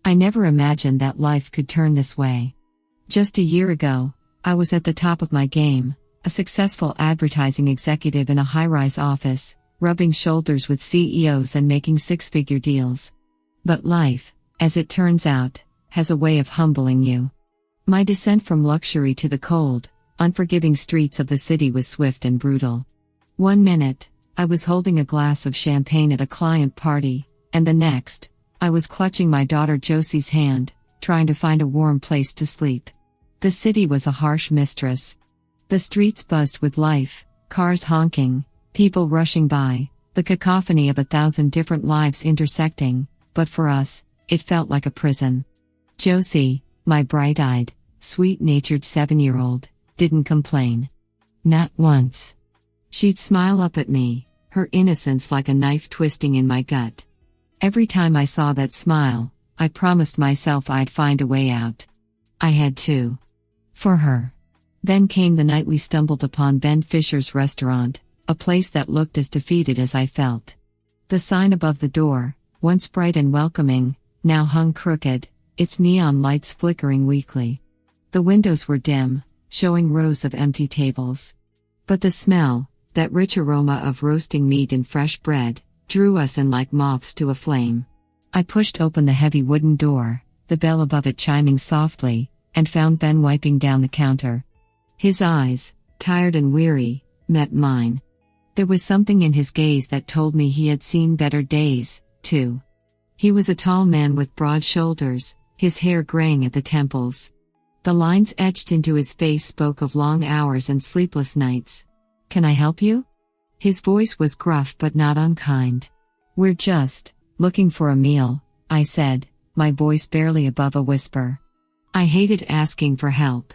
I never imagined that life could turn this way. Just a year ago, I was at the top of my game, a successful advertising executive in a high-rise office, rubbing shoulders with CEOs and making six-figure deals. But life, as it turns out, has a way of humbling you. My descent from luxury to the cold, unforgiving streets of the city was swift and brutal. One minute, I was holding a glass of champagne at a client party, and the next, I was clutching my daughter Josie's hand, trying to find a warm place to sleep. The city was a harsh mistress. The streets buzzed with life, cars honking, people rushing by, the cacophony of 1,000 different lives intersecting, but for us, it felt like a prison. Josie, my bright-eyed, sweet-natured 7-year-old, didn't complain. Not once. She'd smile up at me, her innocence like a knife twisting in my gut. Every time I saw that smile, I promised myself I'd find a way out. I had to. For her. Then came the night we stumbled upon Ben Fisher's restaurant, a place that looked as defeated as I felt. The sign above the door, once bright and welcoming, now hung crooked, its neon lights flickering weakly. The windows were dim, showing rows of empty tables. But the smell, that rich aroma of roasting meat and fresh bread, drew us in like moths to a flame. I pushed open the heavy wooden door, the bell above it chiming softly, and found Ben wiping down the counter. His eyes, tired and weary, met mine. There was something in his gaze that told me he had seen better days, too. He was a tall man with broad shoulders, his hair graying at the temples. The lines etched into his face spoke of long hours and sleepless nights. "Can I help you?" His voice was gruff but not unkind. "We're just looking for a meal," I said, my voice barely above a whisper. I hated asking for help.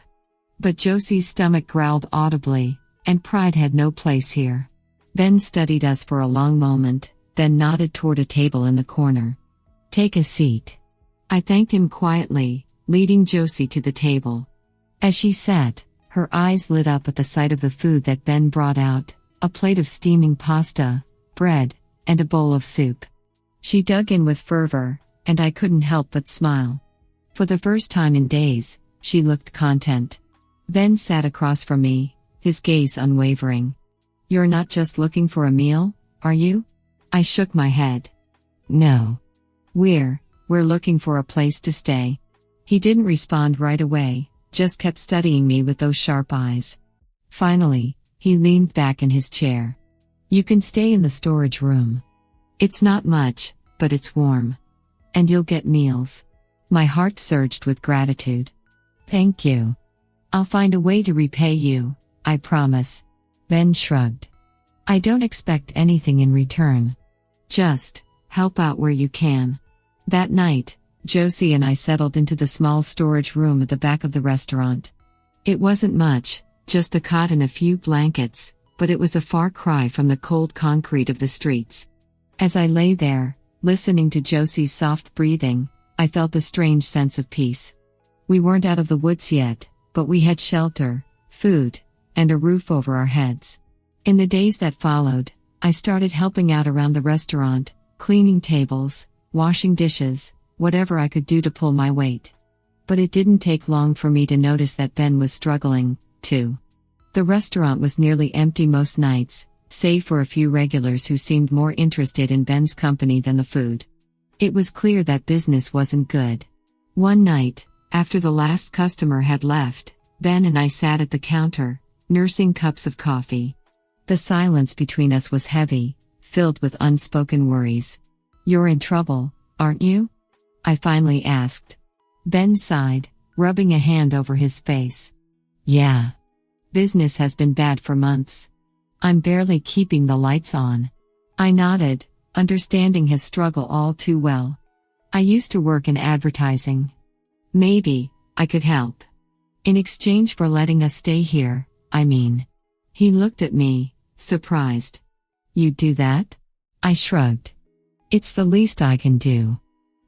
But Josie's stomach growled audibly, and pride had no place here. Ben studied us for a long moment, then nodded toward a table in the corner. "Take a seat." I thanked him quietly, leading Josie to the table. As she sat, her eyes lit up at the sight of the food that Ben brought out, a plate of steaming pasta, bread, and a bowl of soup. She dug in with fervor, and I couldn't help but smile. For the first time in days, she looked content. Ben sat across from me, his gaze unwavering. "You're not just looking for a meal, are you?" I shook my head. "No. We're looking for a place to stay." He didn't respond right away, just kept studying me with those sharp eyes. Finally, he leaned back in his chair. "You can stay in the storage room. It's not much, but it's warm. And you'll get meals." My heart surged with gratitude. "Thank you. I'll find a way to repay you, I promise." Ben shrugged. "I don't expect anything in return. Just help out where you can." That night, Josie and I settled into the small storage room at the back of the restaurant. It wasn't much, just a cot and a few blankets, but it was a far cry from the cold concrete of the streets. As I lay there, listening to Josie's soft breathing, I felt a strange sense of peace. We weren't out of the woods yet, but we had shelter, food, and a roof over our heads. In the days that followed, I started helping out around the restaurant, cleaning tables, washing dishes, whatever I could do to pull my weight. But it didn't take long for me to notice that Ben was struggling, too. The restaurant was nearly empty most nights, save for a few regulars who seemed more interested in Ben's company than the food. It was clear that business wasn't good. One night, after the last customer had left, Ben and I sat at the counter, nursing cups of coffee. The silence between us was heavy, filled with unspoken worries. "You're in trouble, aren't you?" I finally asked. Ben sighed, rubbing a hand over his face. "Yeah. Business has been bad for months. I'm barely keeping the lights on." I nodded, understanding his struggle all too well. "I used to work in advertising. Maybe I could help. In exchange for letting us stay here, I mean." He looked at me, surprised. "You'd do that?" I shrugged. "It's the least I can do.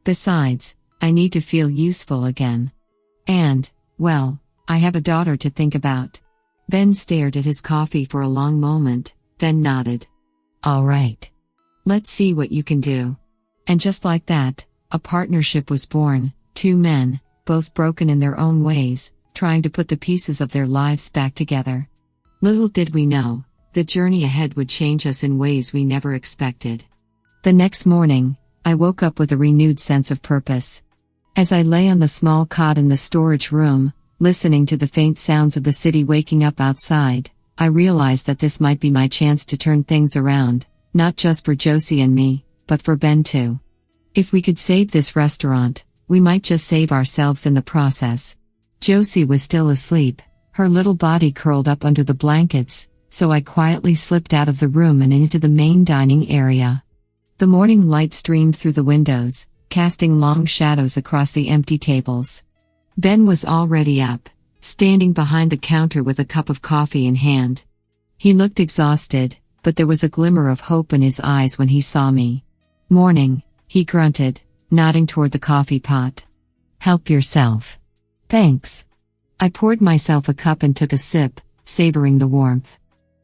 Besides, I need to feel useful again. And, well, I have a daughter to think about." Ben stared at his coffee for a long moment, then nodded. "All right. Let's see what you can do." And just like that, A partnership was born, two men, both broken in their own ways, trying to put the pieces of their lives back together. Little did we know, the journey ahead would change us in ways we never expected. The next morning, I woke up with a renewed sense of purpose. As I lay on the small cot in the storage room, listening to the faint sounds of the city waking up outside, I realized that this might be my chance to turn things around, not just for Josie and me, but for Ben too. If we could save this restaurant, we might just save ourselves in the process. Josie was still asleep, her little body curled up under the blankets, so I quietly slipped out of the room and into the main dining area. The morning light streamed through the windows, casting long shadows across the empty tables. Ben was already up, standing behind the counter with a cup of coffee in hand. He looked exhausted, but there was a glimmer of hope in his eyes when he saw me. "Morning," he grunted, nodding toward the coffee pot. "Help yourself." "Thanks." I poured myself a cup and took a sip, savoring the warmth.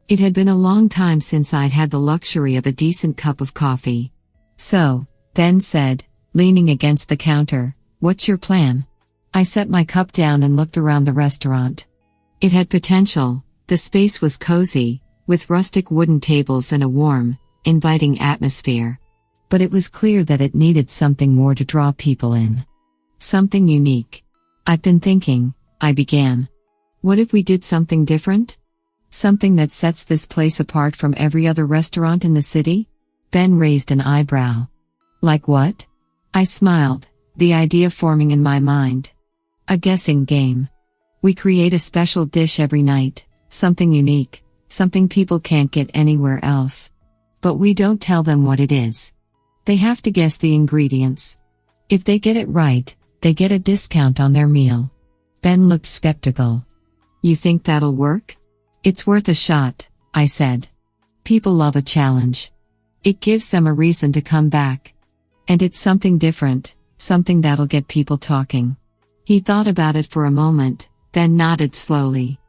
It had been a long time since I'd had the luxury of a decent cup of coffee. "So," Ben said, leaning against the counter, "what's your plan?" I set my cup down and looked around the restaurant. It had potential. The space was cozy, with rustic wooden tables and a warm, inviting atmosphere. But it was clear that it needed something more to draw people in. Something unique. "I've been thinking," I began. "What if we did something different? Something that sets this place apart from every other restaurant in the city?" Ben raised an eyebrow. "Like what?" I smiled, the idea forming in my mind. "A guessing game. We create a special dish every night, something unique, something people can't get anywhere else. But we don't tell them what it is. They have to guess the ingredients. If they get it right, they get a discount on their meal." Ben looked skeptical. "You think that'll work?" "It's worth a shot," I said. "People love a challenge. It gives them a reason to come back. And it's something different, something that'll get people talking." He thought about it for a moment, then nodded slowly.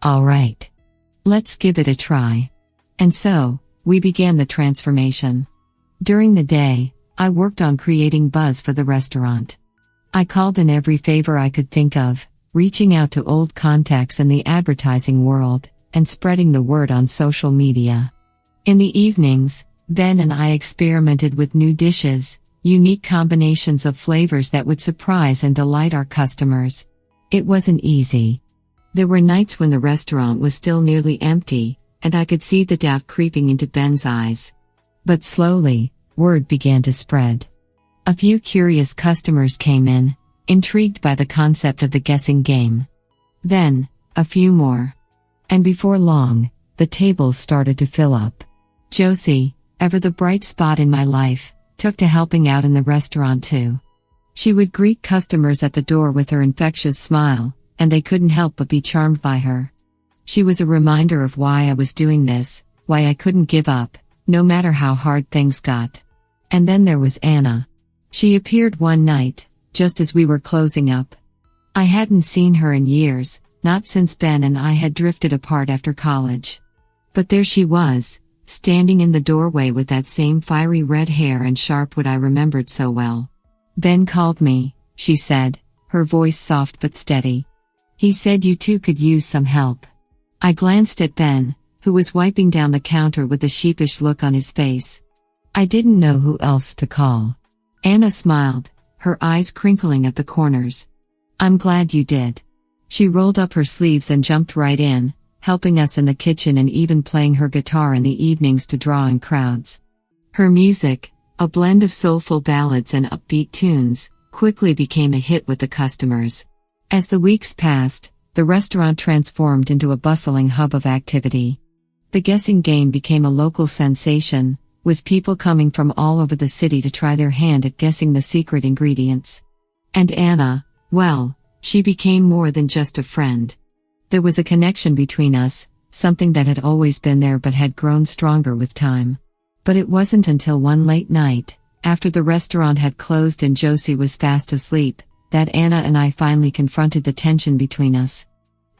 "All right. Let's give it a try." And so, we began the transformation. During the day, I worked on creating buzz for the restaurant. I called in every favor I could think of, reaching out to old contacts in the advertising world, and spreading the word on social media. In the evenings, Ben and I experimented with new dishes, unique combinations of flavors that would surprise and delight our customers. It wasn't easy. There were nights when the restaurant was still nearly empty, and I could see the doubt creeping into Ben's eyes. But slowly, word began to spread. A few curious customers came in, intrigued by the concept of the guessing game. Then, a few more. And before long, the tables started to fill up. Josie, ever the bright spot in my life, took to helping out in the restaurant too. She would greet customers at the door with her infectious smile, and they couldn't help but be charmed by her. She was a reminder of why I was doing this, why I couldn't give up, no matter how hard things got. And then there was Anna. She appeared one night, just as we were closing up. I hadn't seen her in years, not since Ben and I had drifted apart after college. But there she was, standing in the doorway with that same fiery red hair and sharp wit I remembered so well. "Ben called me," she said, her voice soft but steady. "He said you two could use some help." I glanced at Ben, who was wiping down the counter with a sheepish look on his face. I didn't know who else to call. Anna smiled, her eyes crinkling at the corners. "I'm glad you did." She rolled up her sleeves and jumped right in, helping us in the kitchen and even playing her guitar in the evenings to draw in crowds. Her music, a blend of soulful ballads and upbeat tunes, quickly became a hit with the customers. As the weeks passed, the restaurant transformed into a bustling hub of activity. The guessing game became a local sensation, with people coming from all over the city to try their hand at guessing the secret ingredients. And Anna, well, she became more than just a friend. There was a connection between us, something that had always been there but had grown stronger with time. But it wasn't until one late night, after the restaurant had closed and Josie was fast asleep, that Anna and I finally confronted the tension between us.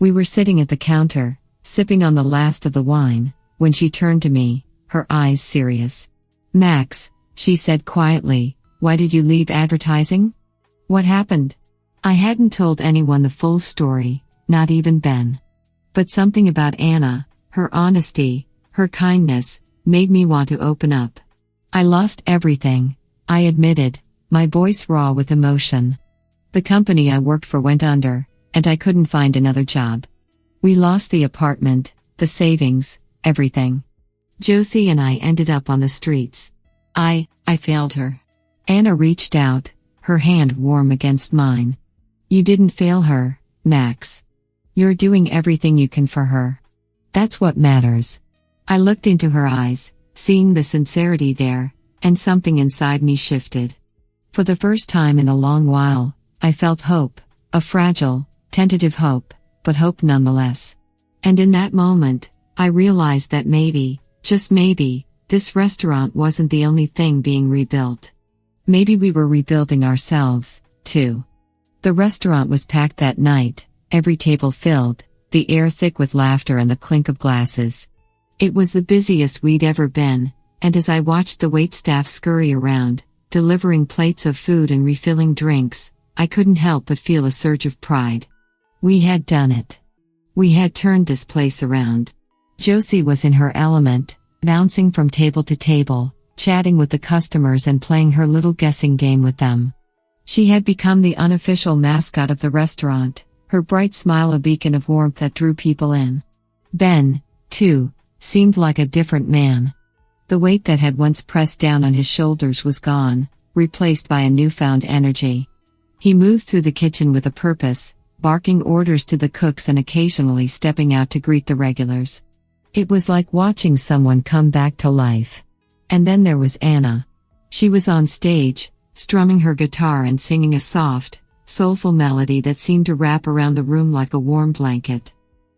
We were sitting at the counter, sipping on the last of the wine, when she turned to me, her eyes serious. "Max," she said quietly, Why did you leave advertising? What happened? I hadn't told anyone the full story, not even Ben. But something about Anna, her honesty, her kindness, made me want to open up. I lost everything, I admitted, my voice raw with emotion. The company I worked for went under, and I couldn't find another job. We lost the apartment, the savings, everything. Josie and I ended up on the streets. I failed her. Anna reached out, her hand warm against mine. You didn't fail her, Max. You're doing everything you can for her. That's what matters. I looked into her eyes, seeing the sincerity there, and something inside me shifted. For the first time in a long while, I felt hope, a fragile, tentative hope, but hope nonetheless. And in that moment, I realized that maybe, just maybe, this restaurant wasn't the only thing being rebuilt. Maybe we were rebuilding ourselves, too. The restaurant was packed that night, every table filled, the air thick with laughter and the clink of glasses. It was the busiest we'd ever been, and as I watched the waitstaff scurry around, delivering plates of food and refilling drinks, I couldn't help but feel a surge of pride. We had done it. We had turned this place around. Josie was in her element, bouncing from table to table, chatting with the customers and playing her little guessing game with them. She had become the unofficial mascot of the restaurant, her bright smile a beacon of warmth that drew people in. Ben, too, seemed like a different man. The weight that had once pressed down on his shoulders was gone, replaced by a newfound energy. He moved through the kitchen with a purpose, barking orders to the cooks and occasionally stepping out to greet the regulars. It was like watching someone come back to life. And then there was Anna. She was on stage, strumming her guitar and singing a soft, soulful melody that seemed to wrap around the room like a warm blanket.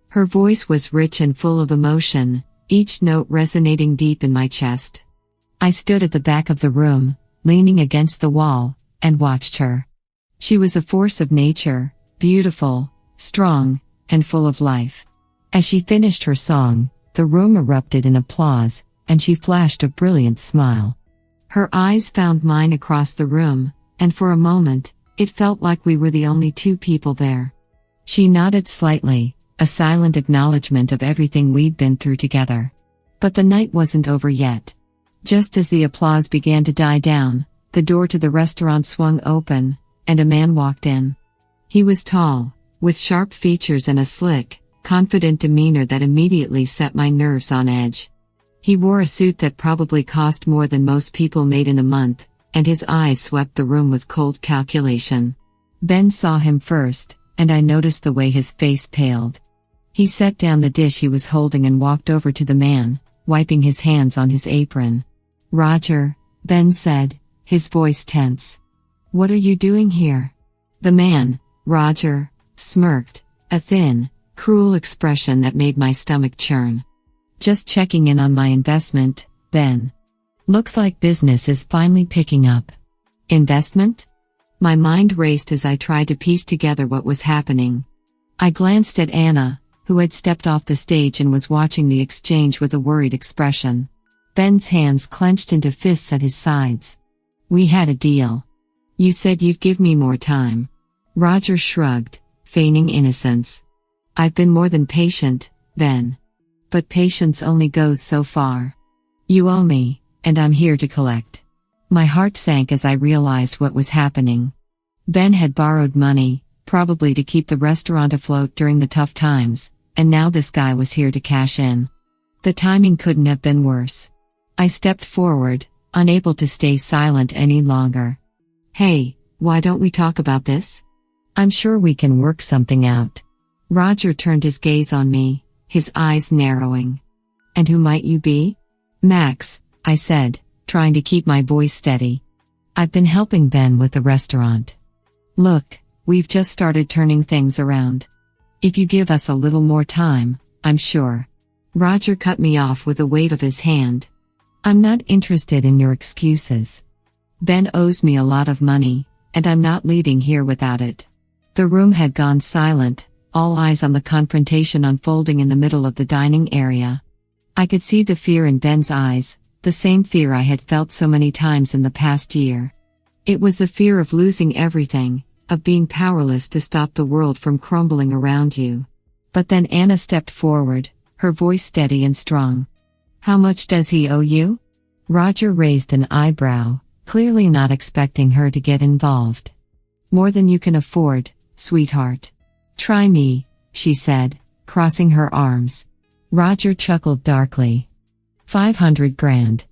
Her voice was rich and full of emotion, each note resonating deep in my chest. I stood at the back of the room, leaning against the wall, and watched her. She was a force of nature, beautiful, strong, and full of life. As she finished her song, the room erupted in applause, and she flashed a brilliant smile. Her eyes found mine across the room, and for a moment, it felt like we were the only two people there. She nodded slightly, a silent acknowledgement of everything we'd been through together. But the night wasn't over yet. Just as the applause began to die down, the door to the restaurant swung open, and a man walked in. He was tall, with sharp features and a slick, confident demeanor that immediately set my nerves on edge. He wore a suit that probably cost more than most people made in a month, and his eyes swept the room with cold calculation. Ben saw him first, and I noticed the way his face paled. He set down the dish he was holding and walked over to the man, wiping his hands on his apron. "Roger," Ben said, his voice tense. "What are you doing here?" The man, Roger, smirked, a thin, cruel expression that made my stomach churn. "Just checking in on my investment, Ben. Looks like business is finally picking up." Investment? My mind raced as I tried to piece together what was happening. I glanced at Anna, who had stepped off the stage and was watching the exchange with a worried expression. Ben's hands clenched into fists at his sides. "We had a deal. You said you'd give me more time." Roger shrugged, feigning innocence. "I've been more than patient, Ben. But patience only goes so far. You owe me, and I'm here to collect." My heart sank as I realized what was happening. Ben had borrowed money, probably to keep the restaurant afloat during the tough times, and now this guy was here to cash in. The timing couldn't have been worse. I stepped forward, unable to stay silent any longer. "Hey, why don't we talk about this? I'm sure we can work something out." Roger turned his gaze on me, his eyes narrowing. "And who might you be?" "Max," I said, trying to keep my voice steady. "I've been helping Ben with the restaurant. Look, we've just started turning things around. If you give us a little more time, I'm sure." Roger cut me off with a wave of his hand. "I'm not interested in your excuses. Ben owes me a lot of money, and I'm not leaving here without it." The room had gone silent, all eyes on the confrontation unfolding in the middle of the dining area. I could see the fear in Ben's eyes, the same fear I had felt so many times in the past year. It was the fear of losing everything, of being powerless to stop the world from crumbling around you. But then Anna stepped forward, her voice steady and strong. "How much does he owe you?" Roger raised an eyebrow, clearly not expecting her to get involved. "More than you can afford, sweetheart." "Try me," she said, crossing her arms. Roger chuckled darkly. 500 grand.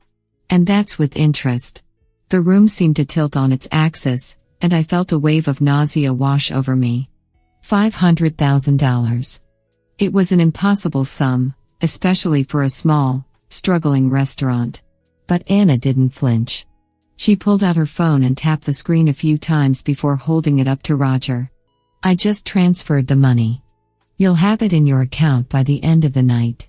And that's with interest. The room seemed to tilt on its axis, and I felt a wave of nausea wash over me. $500,000. It was an impossible sum, especially for a small, struggling restaurant. But Anna didn't flinch. She pulled out her phone and tapped the screen a few times before holding it up to Roger. "I just transferred the money. You'll have it in your account by the end of the night."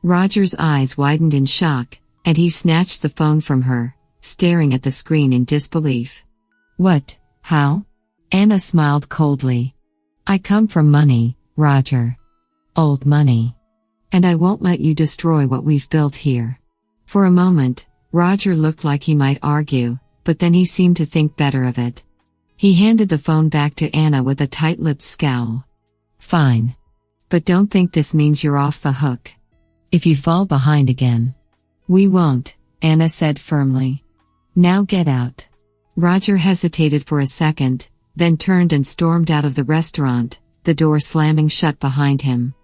Roger's eyes widened in shock, and he snatched the phone from her, staring at the screen in disbelief. "What? How?" Anna smiled coldly. "I come from money, Roger. Old money. And I won't let you destroy what we've built here." For a moment, Roger looked like he might argue, but then he seemed to think better of it. He handed the phone back to Anna with a tight-lipped scowl. "Fine. But don't think this means you're off the hook. If you fall behind again." "We won't," Anna said firmly. "Now get out." Roger hesitated for a second, then turned and stormed out of the restaurant, the door slamming shut behind him.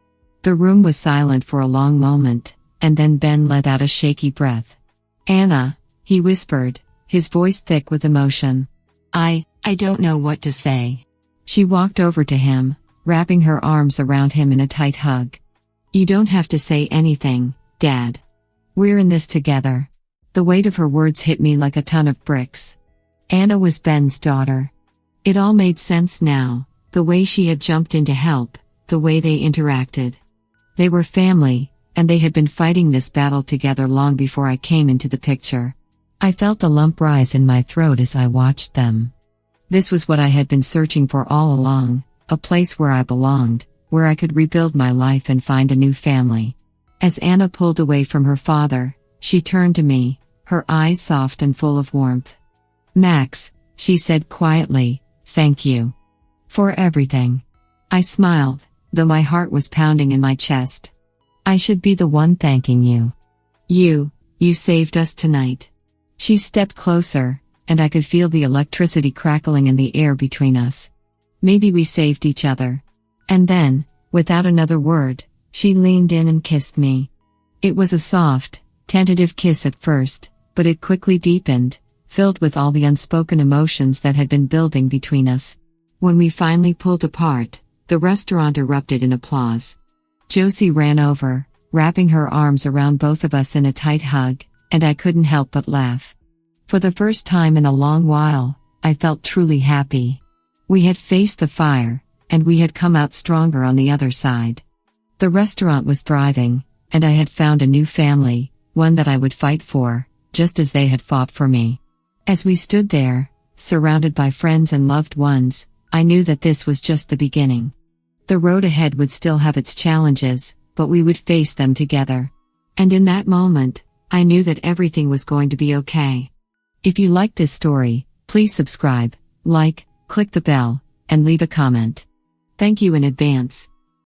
The room was silent for a long moment, and then Ben let out a shaky breath. "Anna," he whispered, his voice thick with emotion. I don't know what to say." She walked over to him, wrapping her arms around him in a tight hug. "You don't have to say anything, Dad. We're in this together." The weight of her words hit me like a ton of bricks. Anna was Ben's daughter. It all made sense now, the way she had jumped in to help, the way they interacted. They were family, and they had been fighting this battle together long before I came into the picture. I felt the lump rise in my throat as I watched them. This was what I had been searching for all along, a place where I belonged, where I could rebuild my life and find a new family. As Anna pulled away from her father, she turned to me, her eyes soft and full of warmth. "Max," she said quietly, "thank you. For everything." I smiled, though my heart was pounding in my chest. "I should be the one thanking you. You saved us tonight." She stepped closer, and I could feel the electricity crackling in the air between us. Maybe we saved each other. And then, without another word, she leaned in and kissed me. It was a soft, tentative kiss at first, but it quickly deepened, filled with all the unspoken emotions that had been building between us. When we finally pulled apart, the restaurant erupted in applause. Josie ran over, wrapping her arms around both of us in a tight hug, and I couldn't help but laugh. For the first time in a long while, I felt truly happy. We had faced the fire, and we had come out stronger on the other side. The restaurant was thriving, and I had found a new family, one that I would fight for, just as they had fought for me. As we stood there, surrounded by friends and loved ones, I knew that this was just the beginning. The road ahead would still have its challenges, but we would face them together. And in that moment, I knew that everything was going to be okay. If you liked this story, please subscribe, like, click the bell, and leave a comment. Thank you in advance.